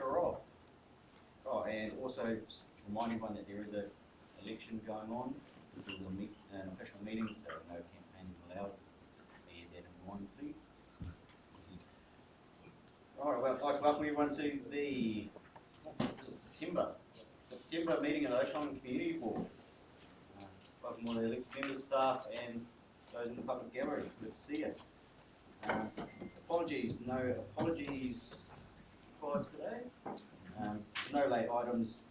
her off. Oh, and also just remind everyone that there is an election going on. This is an official meeting, so no campaigning allowed. Just bear that in mind, please. Alright, well, I'd like to welcome everyone to the September meeting of the Ōtorohanga Community Board. Welcome all the elected members, staff, and those in the public gallery. Good to see you. Apologies, no apologies required today. No late items,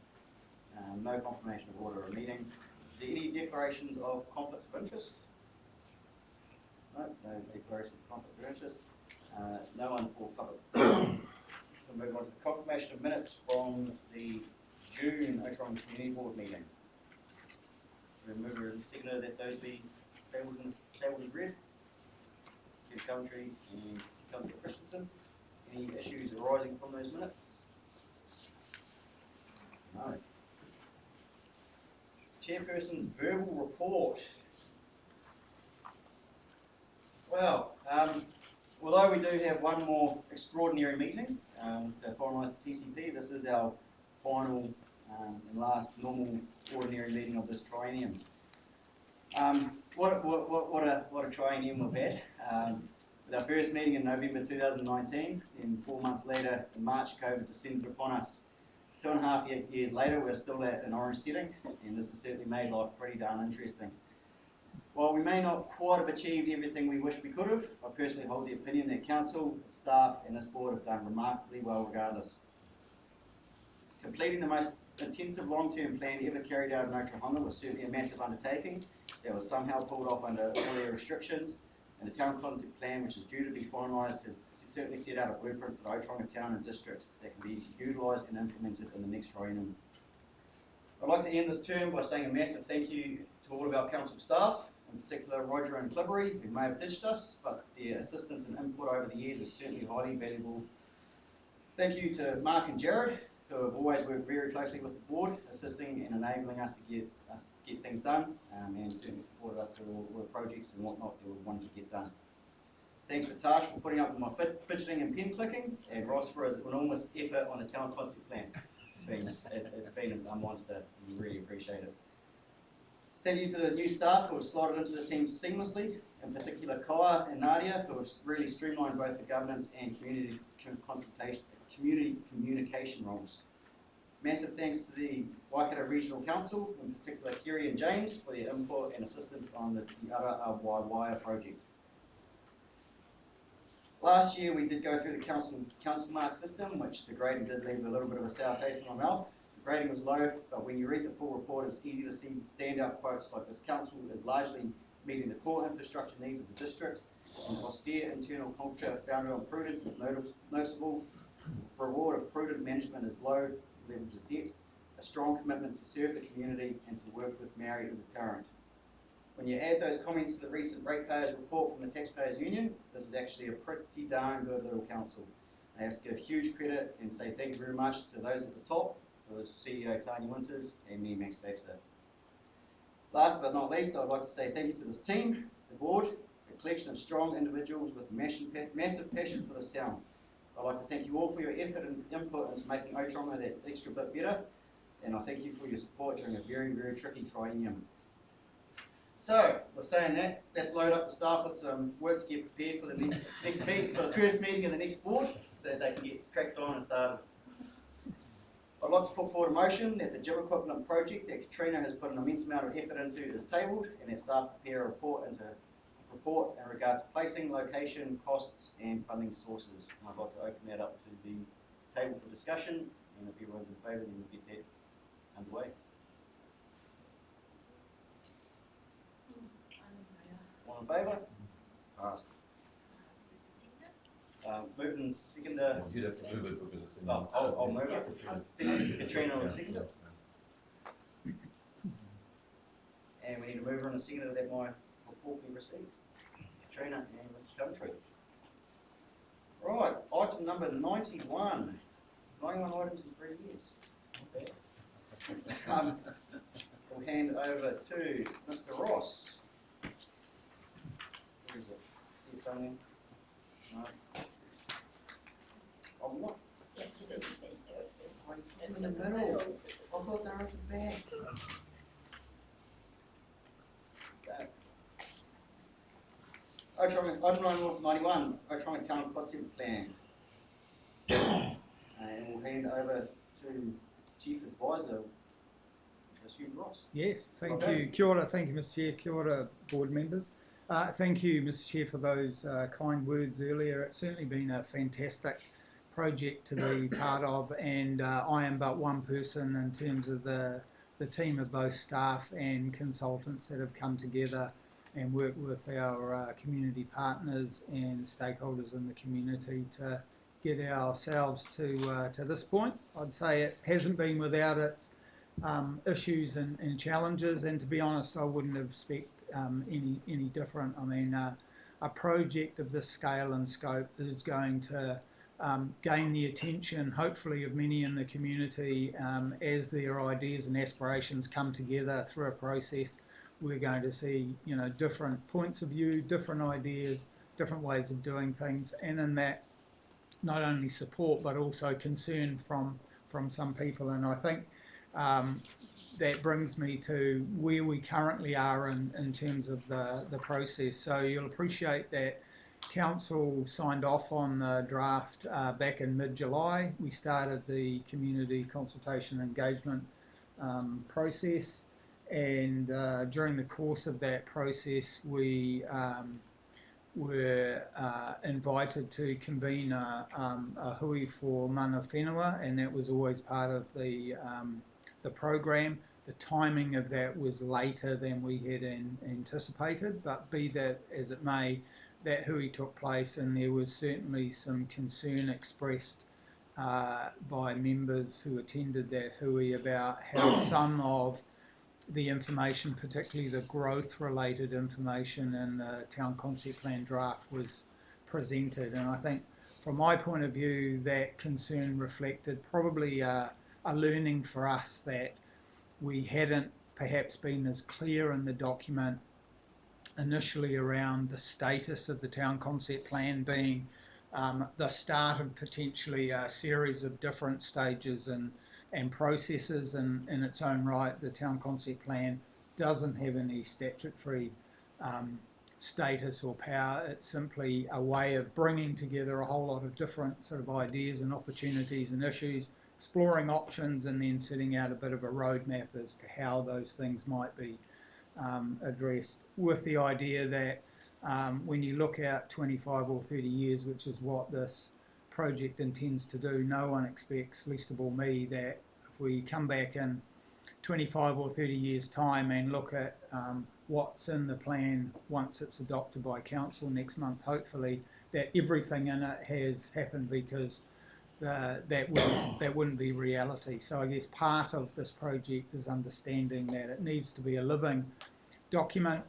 no confirmation of order of meeting. Is there any declarations of conflicts of interest? No declaration of conflict of interest. No one for public. We'll move on to the confirmation of minutes from the June Ōtorohanga Community Board meeting. Mover and seconder that those be tabled and read. Peter Coventry and Councillor Christensen. Any issues arising from those minutes? No. Chairperson's verbal report. Well, although we do have one more extraordinary meeting to finalise the TCP, this is our final and last normal ordinary meeting of this triennium. What a triennium we've had. With our first meeting in November 2019, and 4 months later in March, COVID descended upon us. 2.5 years later, we're still at an orange setting, and this has certainly made life pretty darn interesting. While we may not quite have achieved everything we wish we could have, I personally hold the opinion that council, staff, and this board have done remarkably well regardless. Completing the most intensive long-term plan ever carried out in Ōtorohanga was certainly a massive undertaking that was somehow pulled off under earlier restrictions, and the town concept plan, which is due to be finalised, has certainly set out a blueprint for the Ōtorohanga town and district that can be utilised and implemented in the next triennium. I'd like to end this term by saying a massive thank you to all of our council staff, in particular Roger and Clibbery, who may have ditched us, but their assistance and input over the years was certainly highly valuable. Thank you to Mark and Jared, who have always worked very closely with the board, assisting and enabling us to get things done, and certainly supported us through all the projects and whatnot that we wanted to get done. Thanks for Tash for putting up with my fidgeting and pen clicking, and Ross for his enormous effort on the town concept plan. It's been a monster, and we really appreciate it. Thank you to the new staff who have slotted into the team seamlessly, in particular Kaya and Nadia, who have really streamlined both the governance and community communication roles. Massive thanks to the Waikato Regional Council, in particular Kerry and James, for their input and assistance on the Te Ara Waiwaia project. Last year we did go through the council mark system, which the grading did leave a little bit of a sour taste in my mouth. The grading was low, but when you read the full report, it's easy to see standout quotes like this council is largely meeting the core infrastructure needs of the district, and austere internal culture founded on prudence is noticeable. Reward of prudent management is low levels of debt. A strong commitment to serve the community and to work with Maori is apparent. When you add those comments to the recent ratepayers report from the Taxpayers Union, this is actually a pretty darn good little council. I have to give huge credit and say thank you very much to those at the top, who was CEO Tanya Winters and me, Max Baxter. Last but not least, I'd like to say thank you to this team, the board, a collection of strong individuals with massive passion for this town. I'd like to thank you all for your effort and input into making Ōtorohanga that extra bit better, and I thank you for your support during a very, very tricky triennium. So, with saying that, let's load up the staff with some work to get prepared for the for the first meeting of the next board, so that they can get cracked on and started. I'd like to put forward a motion that the gym equipment project that Katrina has put an immense amount of effort into is tabled, and that staff prepare a report in regard to placing, location, costs, and funding sources. And I'd like to open that up to the table for discussion, and if everyone's in favour, then we'll get that underway. All in favour? Passed. Moved and seconder. Well, you'd have to move it because it's in I'll move it. Katrina will second it. And we need a mover and a seconder that my report be received. Katrina and Mr. Coventry. Right, item number 91. 91 items in 3 years. Not bad. We'll hand over to Mr. Ross. Where is it? See you somewhere? No. Oh, what? It's in in the middle. I thought they were at the back. Item 91, Ōtorohanga Town Concept Plan. And we'll hand over to Chief Advisor, which I assume Ross. Yes, thank you. Kia ora, thank you, Mr. Chair. Kia ora, board members. Thank you, Mr. Chair, for those kind words earlier. It's certainly been a fantastic project to be part of, and I am but one person in terms of the team of both staff and consultants that have come together and worked with our community partners and stakeholders in the community to get ourselves to this point. I'd say it hasn't been without its issues and challenges, and to be honest, I wouldn't expect any different. I mean, a project of this scale and scope is going to gain the attention, hopefully, of many in the community as their ideas and aspirations come together through a process. We're going to see, you know, different points of view, different ideas, different ways of doing things, and in that, not only support but also concern from some people. And I think that brings me to where we currently are in terms of the process. So you'll appreciate that Council signed off on the draft back in mid-July. We started the community consultation engagement process, and during the course of that process we were invited to convene a hui for mana whenua, and that was always part of the program. The timing of that was later than we had anticipated, but be that as it may, that hui took place, and there was certainly some concern expressed by members who attended that hui about how some of the information, particularly the growth-related information in the Town Concept Plan draft, was presented. And I think, from my point of view, that concern reflected probably a learning for us that we hadn't perhaps been as clear in the document initially around the status of the Town Concept Plan being the start of potentially a series of different stages and processes, and in its own right, the Town Concept Plan doesn't have any statutory status or power. It's simply a way of bringing together a whole lot of different sort of ideas and opportunities and issues, exploring options, and then setting out a bit of a roadmap as to how those things might be addressed, with the idea that when you look out 25 or 30 years, which is what this project intends to do, no one expects, least of all me, that if we come back in 25 or 30 years time and look at what's in the plan once it's adopted by council next month, hopefully, that everything in it has happened, because that wouldn't be reality. So I guess part of this project is understanding that it needs to be a living document,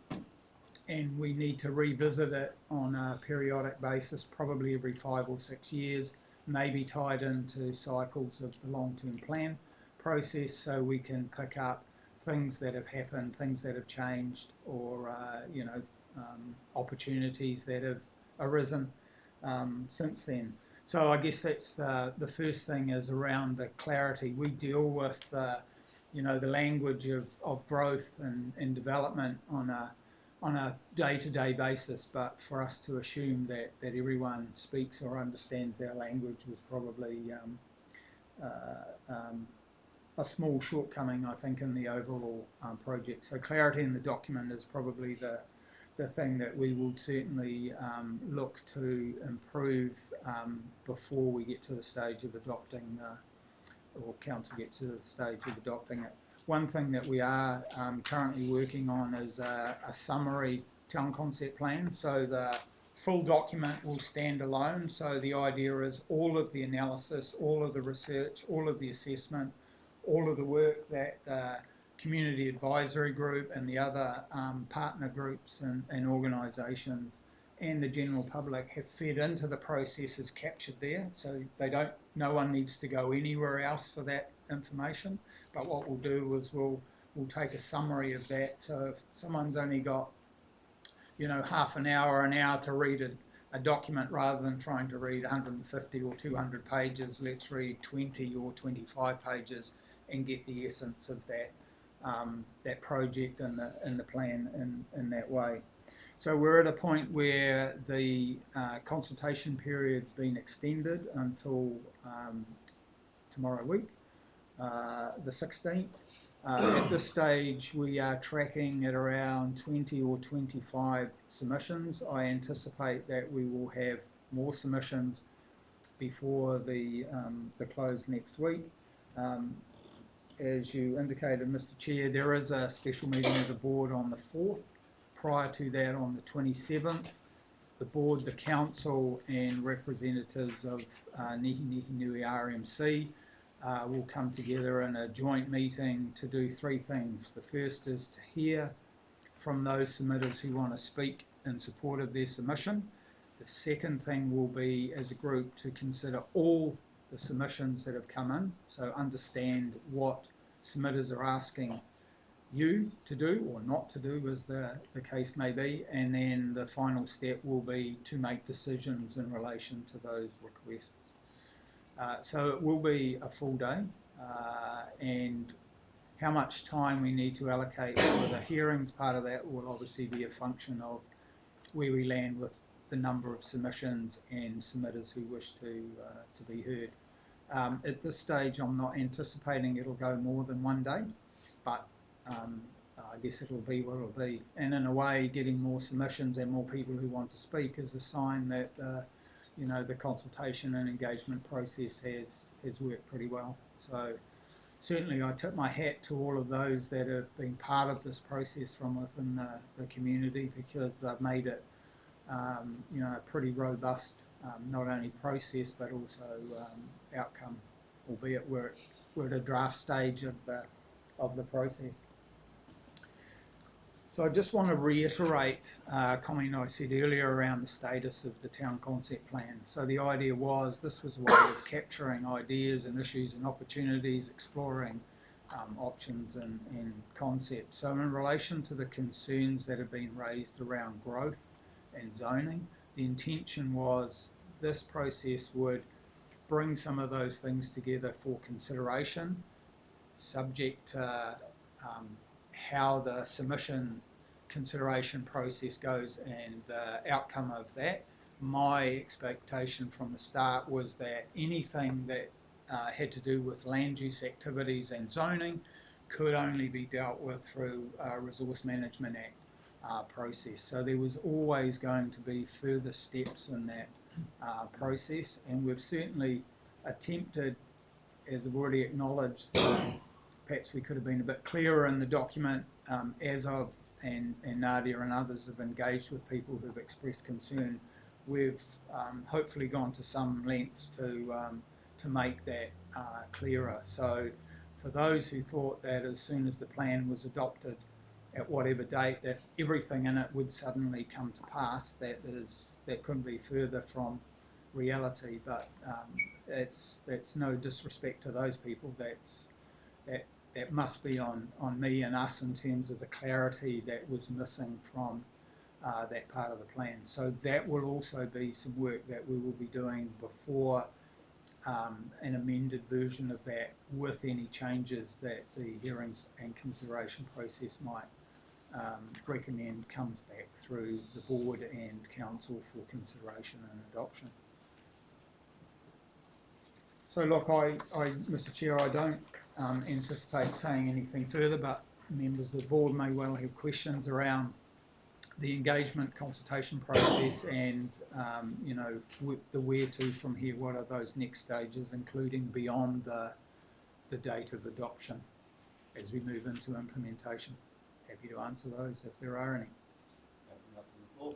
and we need to revisit it on a periodic basis, probably every 5 or 6 years, maybe tied into cycles of the long-term plan process, so we can pick up things that have happened, things that have changed, or opportunities that have arisen since then. So I guess that's the first thing, is around the clarity. We deal with the language of growth and development on a day-to-day basis, but for us to assume that everyone speaks or understands our language was probably a small shortcoming, I think, in the overall project. So clarity in the document is probably the thing that we will certainly look to improve before we get to the stage of adopting, or council gets to the stage of adopting it. One thing that we are currently working on is a summary Town Concept Plan. So the full document will stand alone. So the idea is all of the analysis, all of the research, all of the assessment, all of the work that the Community Advisory Group and the other partner groups and organisations and the general public have fed into the process is captured there. So no one needs to go anywhere else for that information. But what we'll do is we'll take a summary of that. So if someone's only got half an hour to read a document rather than trying to read 150 or 200 pages. Let's read 20 or 25 pages and get the essence of that project and the plan in that way. So we're at a point where the consultation period's been extended until tomorrow week, the 16th. At this stage, we are tracking at around 20 or 25 submissions. I anticipate that we will have more submissions before the close next week. As you indicated, Mr. Chair, there is a special meeting of the board on the 4th. Prior to that, on the 27th, the board, the council, and representatives of Nihi Nui RMC will come together in a joint meeting to do three things. The first is to hear from those submitters who want to speak in support of their submission. The second thing will be, as a group, to consider all the submissions that have come in, so understand what submitters are asking you to do or not to do, as the case may be, and then the final step will be to make decisions in relation to those requests. So it will be a full day, and how much time we need to allocate for the hearings part of that will obviously be a function of where we land with the number of submissions and submitters who wish to be heard. At this stage, I'm not anticipating it'll go more than one day, but I guess it'll be what it'll be. And in a way, getting more submissions and more people who want to speak is a sign that the consultation and engagement process has worked pretty well. So certainly I tip my hat to all of those that have been part of this process from within the community, because they've made it a pretty robust not only process but also outcome, albeit we're at a draft stage of the process. So I just want to reiterate a comment I said earlier around the status of the town concept plan. So the idea was this was a way of capturing ideas and issues and opportunities, exploring options and concepts. So in relation to the concerns that have been raised around growth and zoning, the intention was this process would bring some of those things together for consideration, subject to how the submission consideration process goes and the outcome of that. My expectation from the start was that anything that had to do with land use activities and zoning could only be dealt with through a Resource Management Act process. So there was always going to be further steps in that process, and we've certainly attempted, as I've already acknowledged, perhaps we could have been a bit clearer in the document, as of and Nadia and others have engaged with people who've expressed concern. We've hopefully gone to some lengths to make that clearer. So for those who thought that as soon as the plan was adopted at whatever date that everything in it would suddenly come to pass, that couldn't be further from reality. But that's no disrespect to those people. That must be on me and us in terms of the clarity that was missing from that part of the plan. So that will also be some work that we will be doing before an amended version of that, with any changes that the hearings and consideration process might recommend comes back through the board and council for consideration and adoption. So look, Mr. Chair, I don't anticipate saying anything further, but members of the board may well have questions around the engagement consultation process and the where to from here. What are those next stages, including beyond the date of adoption as we move into implementation? Happy to answer those if there are any. Open up to the floor.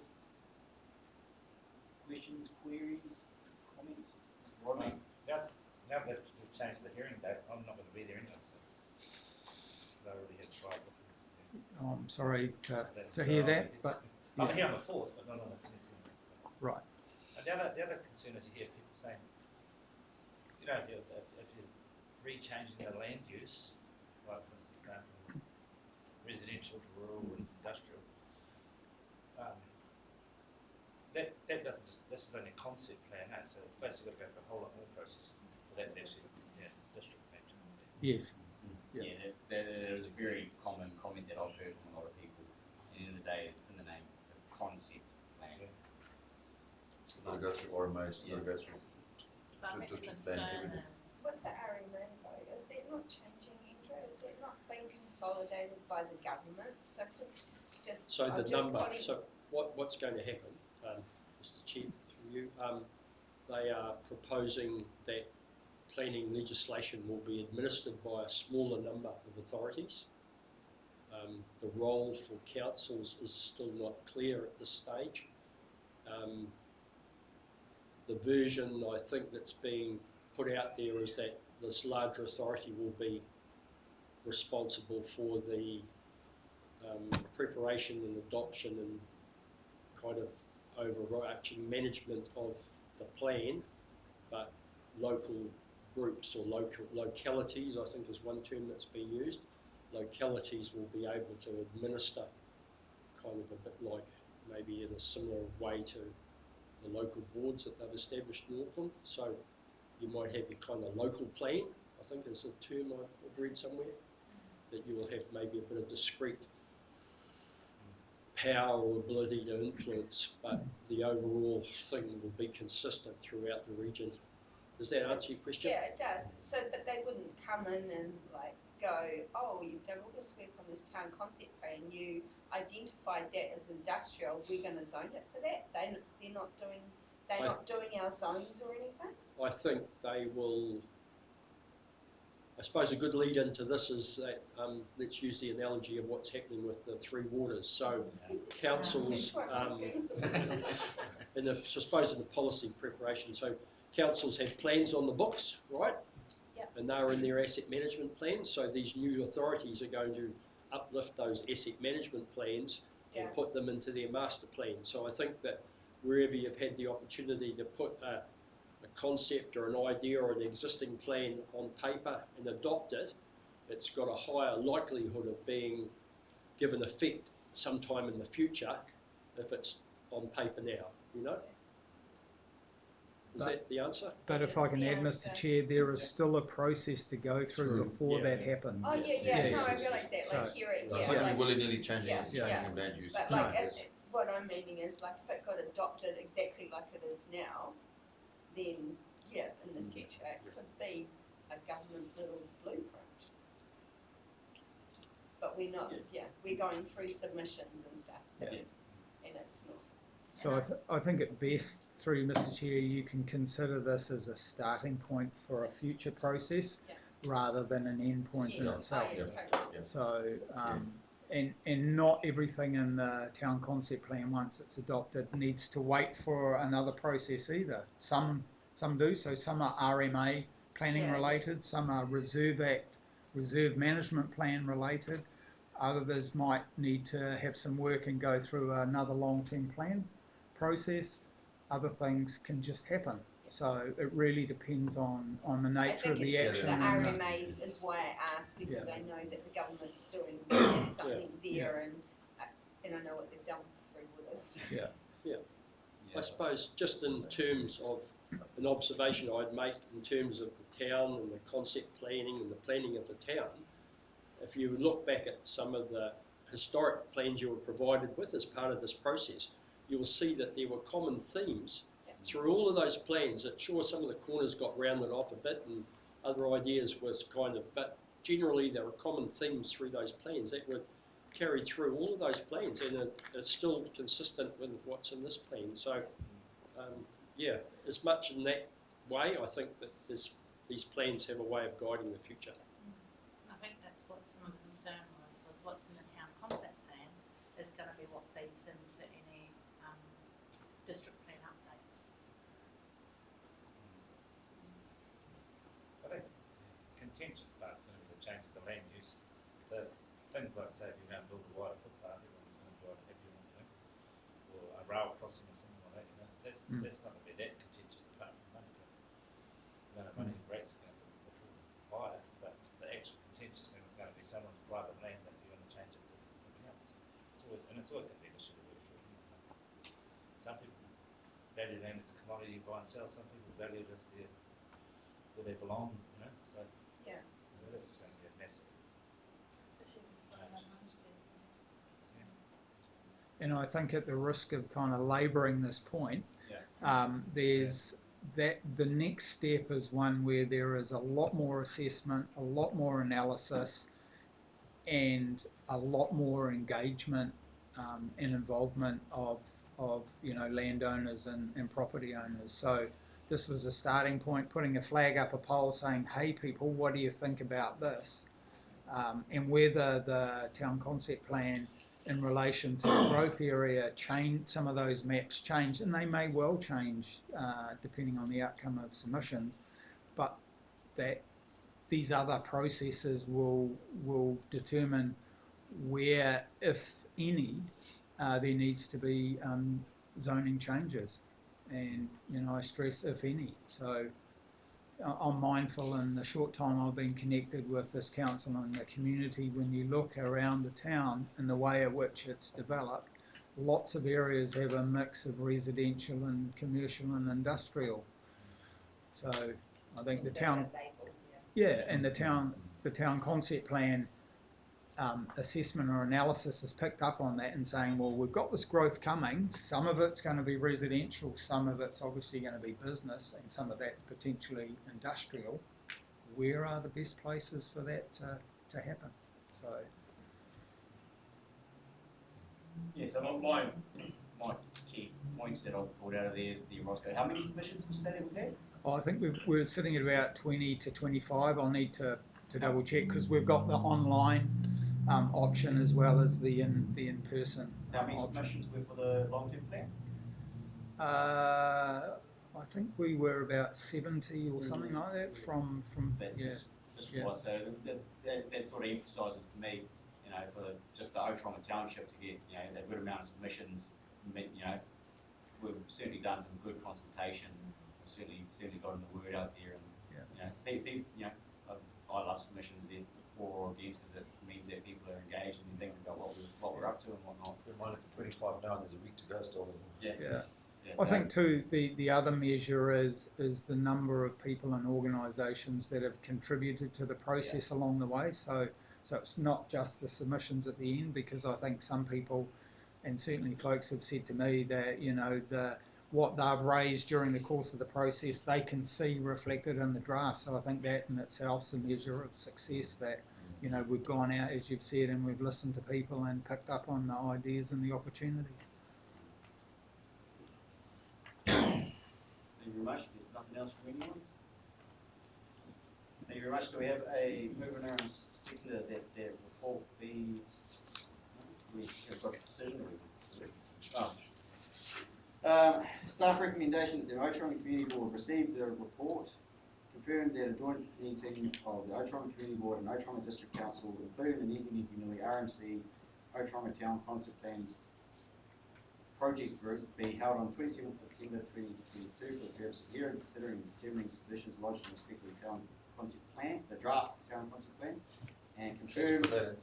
Questions, queries, comments? Mr. Rodney? Now we have to change the hearing date. I'm not going to be there anyway, so because I already had tried bookings. Oh, I'm sorry to hear that, but I'm here on the 4th, but not on the 27th. So. Right. And the other concern is you hear people saying, if you're re-changing the land use, like for instance going from residential to rural and industrial, that doesn't just, this is only a concept plan, so it's basically got to go through a whole lot more processes for that to actually, district plan. Yes. Yeah, that is a very common comment that I've heard from a lot of people. At the end of the day, it's in the name. It's a concept plan. Yeah. It's got to go through RMA, it's got to go through But I think the district plan, concern everything. is, With the RMA though, is that not changing, Andrew? Is that not being consolidated by the government? So just, So the just number, putting- so what's going to happen, Mr Chair, through you, they are proposing that planning legislation will be administered by a smaller number of authorities. The role for councils is still not clear at this stage. The version I think that's being put out there is that this larger authority will be responsible for the preparation and adoption and kind of overarching management of the plan, but local groups or localities, I think is one term that's been used. Localities will be able to administer kind of a bit like maybe in a similar way to the local boards that they've established in Auckland. So you might have your kind of local plan, I think is a term I've read somewhere, that you will have maybe a bit of discrete power or ability to influence, but the overall thing will be consistent throughout the region. Does that answer your question? Yeah, it does. So, but they wouldn't come in and like go, oh, you've done all this work on this town concept plan, you identified that as industrial, we're going to zone it for that. They're not doing our zones or anything. I think they will. I suppose a good lead into this is that let's use the analogy of what's happening with the Three Waters. So councils, I suppose in the policy preparation, so councils have plans on the books, right? Yep. And they're in their asset management plans. So these new authorities are going to uplift those asset management plans and put them into their master plan. So I think that wherever you've had the opportunity to put a concept or an idea or an existing plan on paper and adopt it, it's got a higher likelihood of being given effect sometime in the future if it's on paper now, you know? Is that the answer? But if I can add, Mr Chair, there is still a process to go through before that happens. Oh, yeah, no, I realise that, like here, It's not going to be willy-nilly changing yeah, of land use. but like, what I'm meaning is like if it got adopted exactly like it is now, then yeah, in the future it could be a government little blueprint. But we're not, we're going through submissions and stuff, so, and it's not. So I think at best, through Mr Chair, you can consider this as a starting point for a future process rather than an end point in itself. So, and not everything in the town concept plan, once it's adopted, needs to wait for another process either. Some do, so some are RMA planning related, some are Reserve Management Plan related, others might need to have some work and go through another long-term plan process. Other things can just happen. So it really depends on the nature of the action. The RMA is why I asked, because I know that the government's doing something there, and I know what they've done for Three Waters. I suppose just in terms of an observation I'd make in terms of the town and the concept planning and the planning of the town, if you look back at some of the historic plans you were provided with as part of this process, you will see that there were common themes through all of those plans. That sure, some of the corners got rounded off a bit and other ideas was kind of, but generally there were common themes through those plans that were carried through all of those plans, and it's still consistent with what's in this plan. So as much in that way, I think that these plans have a way of guiding the future. I think that's what some of the concern was what's in the town concept plan is going to be what feeds into any district plan updates. I think the contentious part's going to be the change of the land use. The things like, say, if you're going to build a wider footpath, everyone's going to drive happy on it, or a rail crossing or something like that. That's not going to be that contentious apart from money. The amount of money rates are going to be higher, but the actual contentious thing is going to be someone's private land that you're going to change it to something else. It's always going to be an issue to work through. Some people value land as a commodity you buy and sell. Some people value it as where they belong, you know. So Yeah. so that's going to be a massive. And I think at the risk of kind of labouring this point, there's that the next step is one where there is a lot more assessment, a lot more analysis, and a lot more engagement and involvement of landowners and property owners. So this was a starting point, putting a flag up a pole saying, hey people, what do you think about this? And whether the town concept plan in relation to the growth area change, some of those maps change, and they may well change depending on the outcome of submissions, but that these other processes will determine where, if any, there needs to be zoning changes, and I stress if any. So I'm mindful in the short time I've been connected with this council and the community, when you look around the town and the way in which it's developed, lots of areas have a mix of residential and commercial and industrial. So I think the town, and the town concept plan assessment or analysis has picked up on that and saying, well, we've got this growth coming, some of it's going to be residential, some of it's obviously going to be business, and some of that's potentially industrial. Where are the best places for that to happen? So so my key points that I've pulled out of there, Roscoe, how many submissions did you say that we've had? I think we're sitting at about 20 to 25. I'll need to double check, because we've got the online option as well as the in-person. How many submissions were for the long-term plan? I think we were about 70 or something like that from That's yeah. Just so that sort of emphasises to me, for just the Ōtorohanga township to get that good amount of submissions. We've certainly done some good consultation. We've certainly gotten the word out there, and I love submissions there for or against, because it means that people are engaged and thinking about what we're up to and whatnot. We're minded for 25 now, and there's a week to go still. Yeah. I think too the other measure is the number of people and organisations that have contributed to the process along the way. So it's not just the submissions at the end, because I think some people, and certainly folks, have said to me that what they've raised during the course of the process they can see reflected in the draft. So I think that in itself is a measure of success, that we've gone out, as you've said, and we've listened to people and picked up on the ideas and the opportunities. Thank you very much. If there's nothing else from anyone. Thank you very much. Do we have a mover and a seconder that report be? We have got a decision. Staff recommendation that the Ōtorohanga Community Board receive the report, confirmed that a joint meeting of the Ōtorohanga Community Board and Ōtorohanga District Council, including the Niki RMC Ōtorohanga Town Concept Plans Project Group, be held on 27th September 2022 for the purpose of hearing, considering and determining submissions lodged in respect of the Town Concept Plan, the draft Town Concept Plan, and confirm that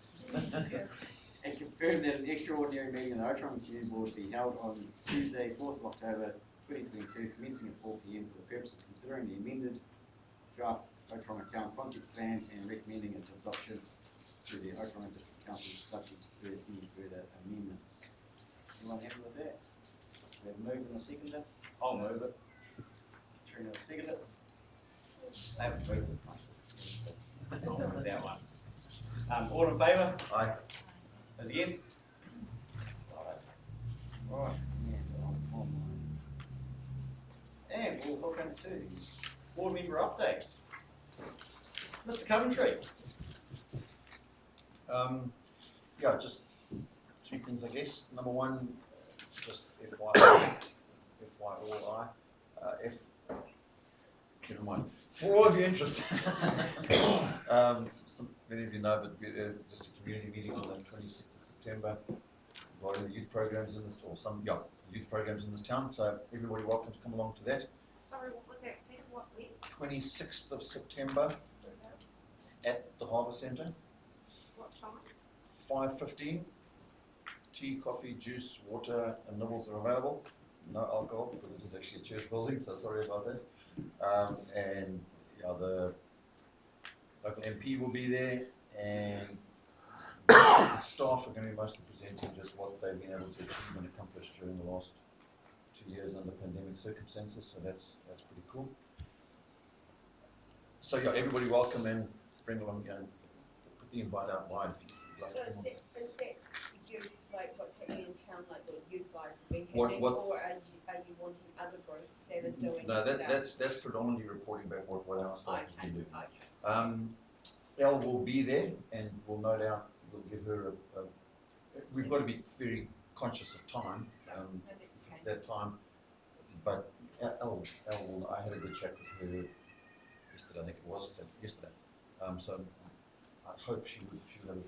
an extraordinary meeting of the Ōtorohanga Community Board be held on Tuesday, 4th of October 2022, commencing at 4 p.m. for the purpose of considering the amended draft Ōtorohanga Town Concept Plan and recommending its adoption to the Ōtorohanga District Council, subject to any further amendments. Anyone happy with that? So we have moved in the seconder. I'll move it. Katrina will second it. I haven't moved it much this time, so I'll move that one. All in favour? Aye. Those against? Right. And we'll hook into board member updates. Mr. Coventry. Just three things, I guess. Number one, just FYI, never mind. For all of your interest, many of you know, but just a community meeting on the 26th of September regarding the youth programs in this, youth programs in this town. So everybody welcome to come along to that. Sorry, what was that? What week? 26th of September at the Harbour Centre. What time? 5:15. Tea, coffee, juice, water and nibbles are available. no alcohol because it is actually a church building, so sorry about that. And yeah, the local MP will be there, and the staff are going to be mostly presenting just what they've been able to achieve and accomplish during the last 2 years under pandemic circumstances, so that's pretty cool. So yeah, everybody welcome and bring along, put the invite out wide if you'd like So to come on. is that youth, like what's happening in town, like what you guys have been What- having, what- or are you wanting other groups that are doing No, stuff? that's predominantly reporting back what our staff has Okay, been doing. okay. Elle will be there, and we'll no doubt we'll give her we've got to be very conscious of time. No, that's It's okay. that time, but Elle will. I had a good chat with her yesterday. I think it was yesterday. So I hope she would have a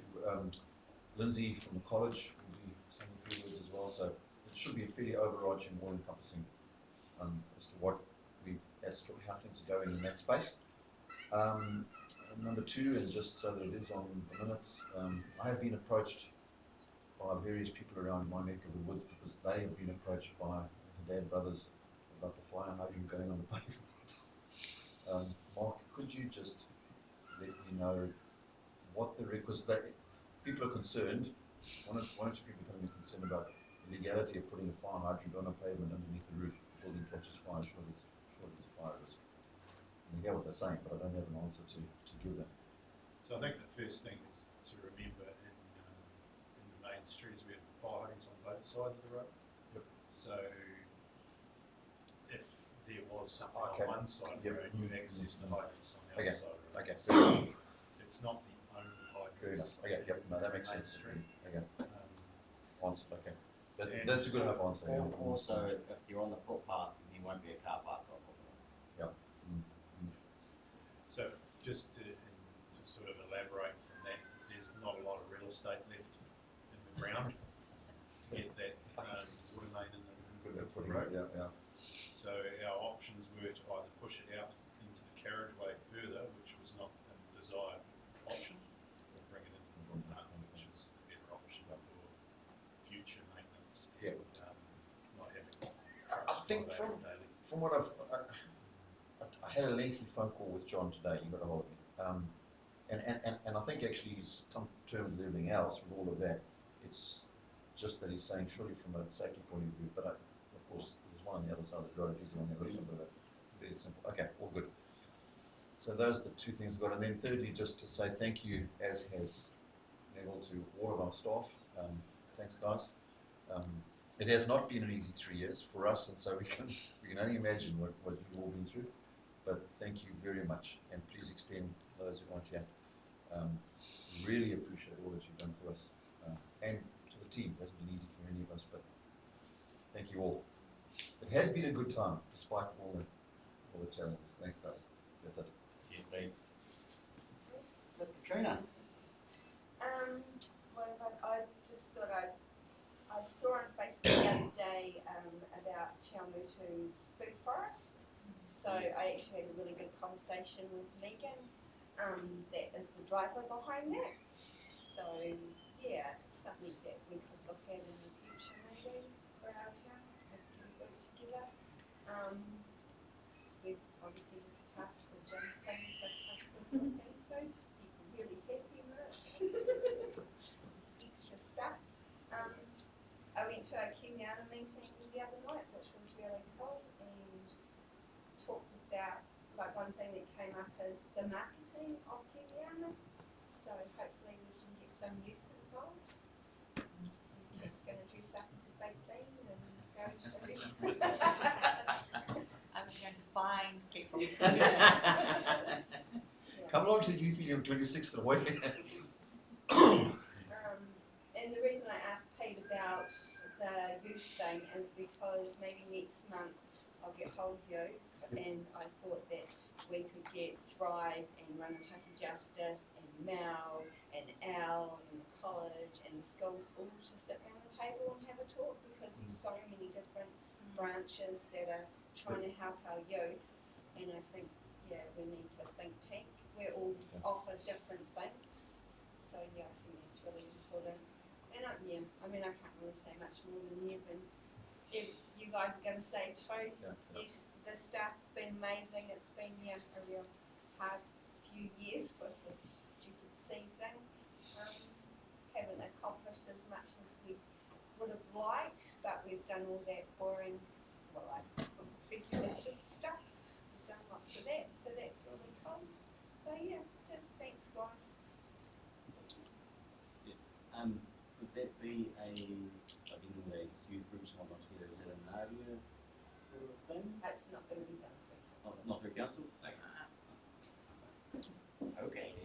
few. Lindsay from the college will be saying a few words as well. So it should be a fairly overarching, all-encompassing as to what as to how things are going in that space. Number two, and just so that it is on the minutes, I have been approached by various people around my neck of the woods because they have been approached by the Dad brothers about the fire hydrant going on the pavement. Mark, could you just let me know what the because people are concerned. One or two people are going to be concerned about the legality of putting a fire hydrant on a pavement underneath the roof. If the building catches fire, surely it's a fire risk. And you hear what they're saying, but I don't have an answer to give them. So I think the first thing is to remember in the main streets we have fire hydrants on both sides of the road. Yep. So if there was something Okay. on one side of the Yep. road, you access the hydrants on the Okay. other side of the road. Okay. So it's not the only hydrants. Fair enough. Okay. Yep. No, that makes main sense. street. Okay. Answer. Okay. And That's a good enough answer. Yeah. Also, if you're on the footpath, there won't be a car park on top of it. Yep. So just to sort of elaborate from that, there's not a lot of real estate left in the ground to get that water main in the road. Yeah. So our options were to either push it out into the carriageway further, which was not a desired option, or bring it in from home, which is the better option for future maintenance and not having I think from what I had a lengthy phone call with John today. You got a hold of me, and I think actually he's come to terms with everything else with all of that. It's just that he's saying surely from a safety point of view, but of course there's one on the other side of the road. He's on the other side of the road. Very simple. Okay, all good. So those are the two things I've got, and then thirdly, just to say thank you, as has Neville, to all of our staff. Thanks, guys. It has not been an easy 3 years for us, and so we can only imagine what you've all been through. But thank you very much, and please extend those who aren't here. Really appreciate all that you've done for us, and to the team. It hasn't been easy for any of us, but thank you all. It has been a good time, despite all the challenges. Thanks, guys. That's it. Cheers, Pete. Miss Katrina. I just thought I saw on Facebook the other day about Te Awamutu's food forest. So I actually had a really good conversation with Megan, that is the driver behind that. So yeah, it's something that we could look at in the future maybe for our town if we work together. We've obviously just passed the gym thing for council thing too. People really happy with it. Just extra stuff. I went to a Kiwiana meeting the other night, which was really cool, and talked about, like, one thing that came up is the marketing of Kiwiana. So hopefully we can get some youth involved. It's going to dress up as a baked bean and go to. I'm going to find people to Come along to the youth meeting on 26th of the weekend. And the reason I asked Pete about the youth thing is because maybe next month I'll get hold of you, and I thought that we could get Thrive and Rangataki Justice and Mel and Al and the college and the schools all to sit around the table and have a talk, because there's so many different branches that are trying to help our youth, and I think, yeah, we need to think tank. We all offer different things, so yeah, I think that's really important. And I can't really say much more than you you guys are going to say too. Yeah, yeah. The staff's been amazing. It's been a real hard few years with this stupid C thing. Haven't accomplished as much as we would have liked, but we've done all that boring, well, like figurative stuff. We've done lots of that, so that's really cool. So yeah, just thanks, guys. Would that be like in all those youth groups and whatnot together, is that an area sort of thing? It's not going to be done through council. Not through council? Okay.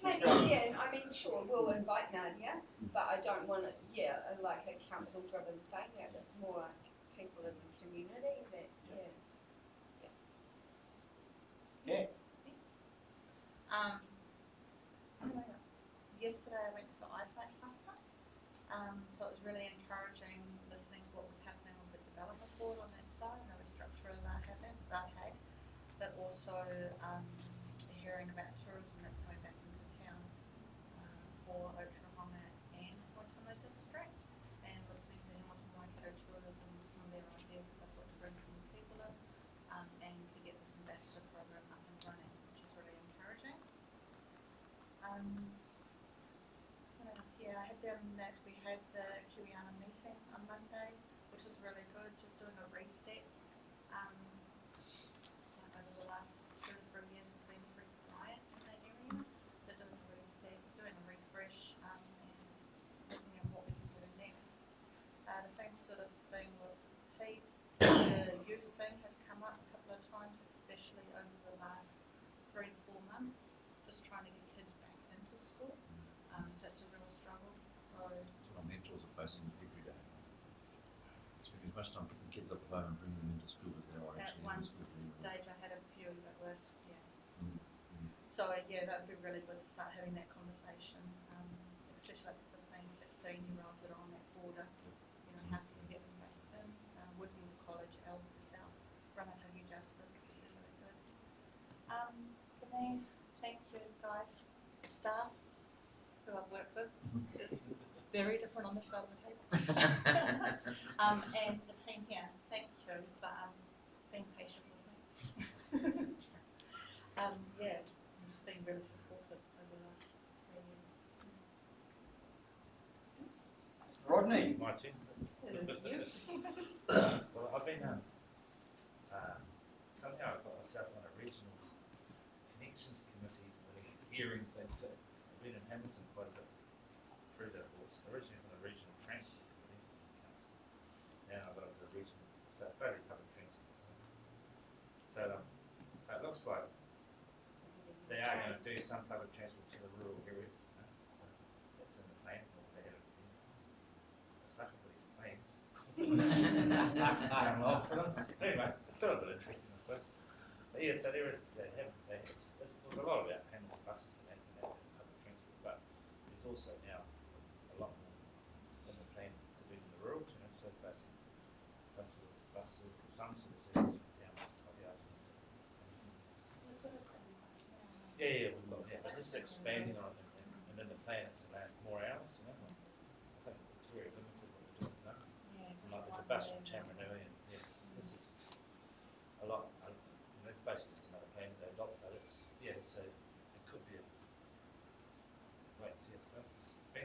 Maybe, yeah, I mean, sure, we'll invite Nadia, but I don't want it, like a council-driven thing. It's more like people in the community that, Yeah. Yesterday I went to the eyesight cluster, so it was really encouraging listening to what was happening with the development board on that side and the restructure that they've had, but also hearing about tourism that's coming back into town for Ōtorohanga and Waitomo district, and listening to Waitangi Waikato tourism, some of their ideas that they've got to bring some new people in, and to get this ambassador program up and running, which is really encouraging. What else? Yeah, I had down that we had the Kiwiana meeting on Monday, which was really good, just doing a reset. Over the last 2 to 3 years we've been pretty quiet in that area, so doing a reset, doing a refresh, and looking at what we can do next. The same sort of thing with Pete. The youth thing has come up a couple of times, especially over the last 3 to 4 months, just trying to get kids back into school. That's a real struggle. So That's what our mentors are facing every day. Spending as much time picking kids up at home and bringing them into school as they are actually at one in school. stage I had a few that were, So that would be really good to start having that conversation, especially like the 15, 16-year-olds that are on that border. How can we get them back in? Working with the college, itself, Rangatahi Justice has been really good. For me, thank you guys, staff who I've worked with. It's very different on this side of the table. And the team here, thank you for being patient with me. It's been really supportive over the last 3 years. Mr. Rodney. My turn. Well, I've been somehow I got myself on a regional connections committee, hearing things. So I've been in Hamilton quite a bit through that course. Originally from the regional transport committee council. Now I got into the regional, so it's basically public transport. So it looks like they are going to do some public transport to the rural areas. That's in the plan, or they haven't advertised. I sucker for these plans. I'm old for them. Anyway, it's still a bit interesting, I suppose. But yeah, so there is, it's a lot about Hamilton buses and that public transport, but there's also now a lot more in the plan to do to the rural, so facing some sort of bus service, some sort of service from towns like ours. We've got a daily bus now. But this is expanding on it, and in the plan it's allowing more hours, I think it's very limited what we're doing at the moment. Like there's a bus from Tamarunui, and this is a lot. It's basically just another plan that they adopt, but so it could be a wait and see. I suppose there's been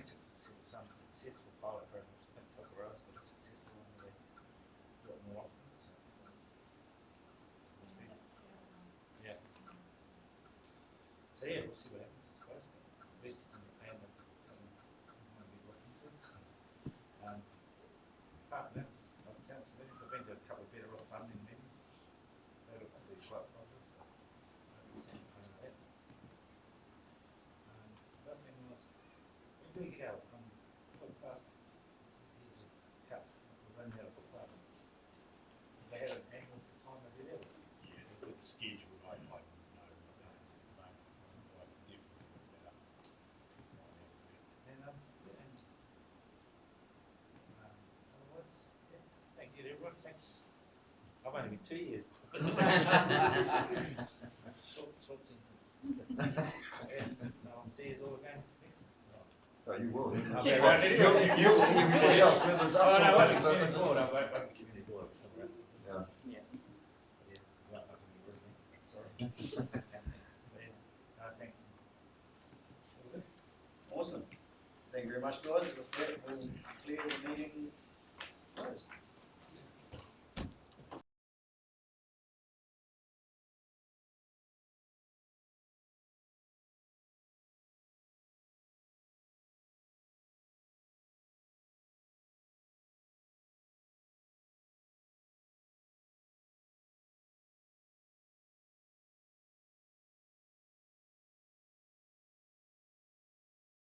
some successful pilot programs. I think Tokoroa's got a successful one where they do it more often. So we'll see. So we'll see what happens. I suppose, but at least it's in the plan that something might be looked into. Apart from that, just other council meetings. I've been to a couple of better off funding meetings. They look to be quite positive, so hopefully something will come out of that. The other thing was, when do we get our footpath? You just cut. We're running out of footpath. Do they have an annual time they do that? Yeah, it's scheduled. I wouldn't know what the answer at the moment. I can definitely look that up. Find out for you. And otherwise, thank you to everyone. Thanks. I've only been 2 years. Short sentence. I'll see you all again next. So you will. I'll be around anyway. You'll see everybody else, whether it's us Oh, no, I or won't be others, I community think. board, I won't be community board, I'll be somewhere else. Yeah. Yeah. Yeah, not going to be with me, sorry. But yeah, thanks. All this. Awesome. Thank you very much, guys. With that, we'll clear